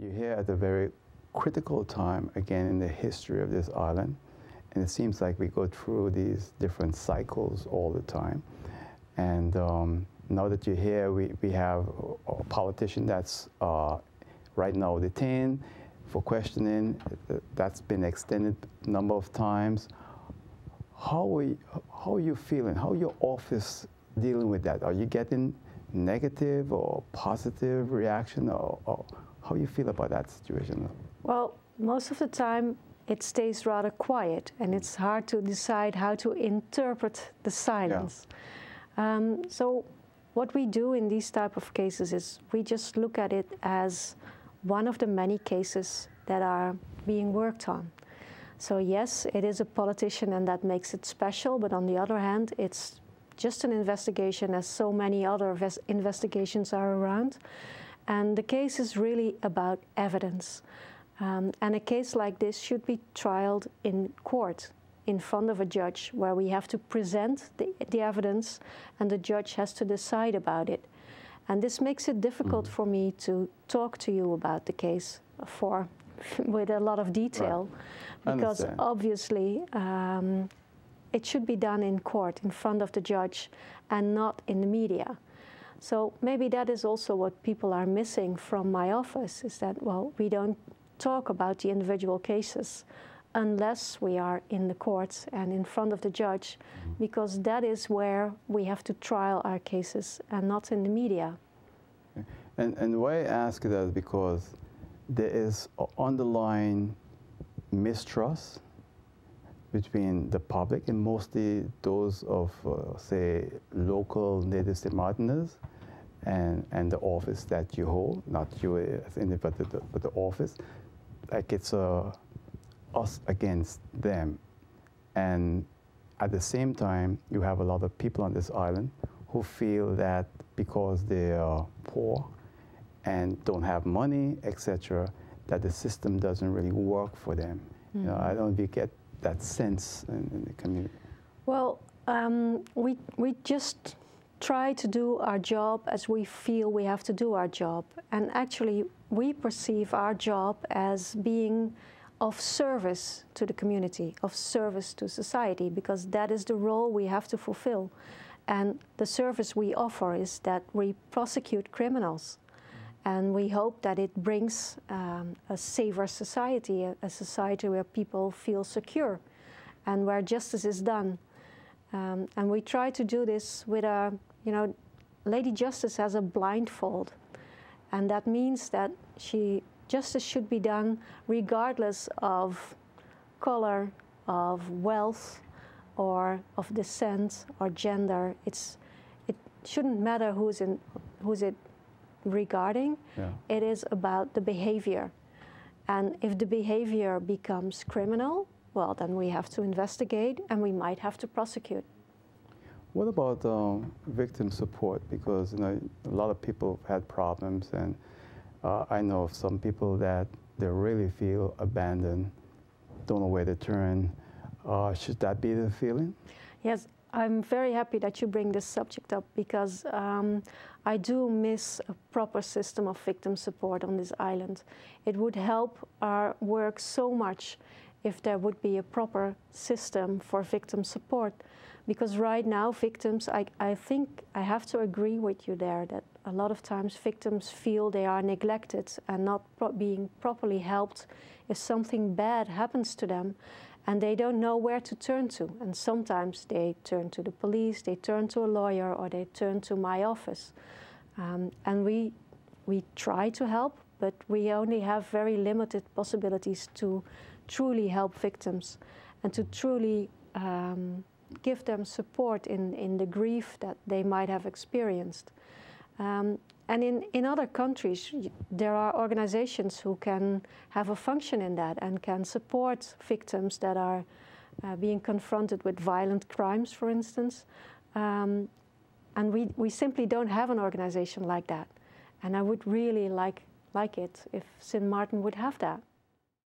You're here at a very critical time, again, in the history of this island. And it seems like we go through these different cycles all the time. And now that you're here, we have a politician that's right now detained for questioning. That's been extended a number of times. How are you feeling? How are your office dealing with that? Are you getting negative or positive reaction, or how you feel about that situation? Well, most of the time it stays rather quiet, and it's hard to decide how to interpret the silence. Yeah. So what we do in these type of cases is we just look at it as one of the many cases that are being worked on. So yes, it is a politician and that makes it special, but on the other hand, it's just an investigation as so many other investigations are around. And the case is really about evidence. And a case like this should be trialed in court, in front of a judge, where we have to present the evidence and the judge has to decide about it. And this makes it difficult for me to talk to you about the case with a lot of detail, right. Because obviously it should be done in court, in front of the judge, and not in the media. So maybe that is also what people are missing from my office, is that, well, we don't talk about the individual cases unless we are in the courts and in front of the judge, because that is where we have to trial our cases and not in the media. And why I ask that is because there is an underlying mistrust between the public and mostly those of, say, local Native St. Martiners and the office that you hold, not you as individual, but the office. Like it's us against them. And at the same time, you have a lot of people on this island who feel that because they are poor and don't have money, etc., that the system doesn't really work for them. You know, I don't know if you get that sense in the community. Well, we just try to do our job as we feel we have to do our job. And actually, we perceive our job as being of service to the community, of service to society, because that is the role we have to fulfill. And the service we offer is that we prosecute criminals. And we hope that it brings a safer society, a society where people feel secure and where justice is done. And we try to do this with a, you know, Lady Justice has a blindfold. And that means that justice should be done regardless of color, of wealth, or of descent, or gender. It shouldn't matter who's it regarding. Yeah. It is about the behavior. And if the behavior becomes criminal, well, then we have to investigate and we might have to prosecute. What about victim support? Because, you know, a lot of people have had problems, and I know of some people that they really feel abandoned, don't know where to turn. Should that be the feeling? Yes, I'm very happy that you bring this subject up, because I do miss a proper system of victim support on this island. It would help our work so much if there would be a proper system for victim support. Because right now, victims, I think I have to agree with you there, that a lot of times victims feel they are neglected and not being properly helped if something bad happens to them, and they don't know where to turn to. And sometimes they turn to the police, they turn to a lawyer, or they turn to my office. And we try to help, but we only have very limited possibilities to truly help victims and to truly give them support in the grief that they might have experienced. And in other countries, there are organizations who can have a function in that and can support victims that are being confronted with violent crimes, for instance. And we simply don't have an organization like that. And I would really like it if St. Martin would have that.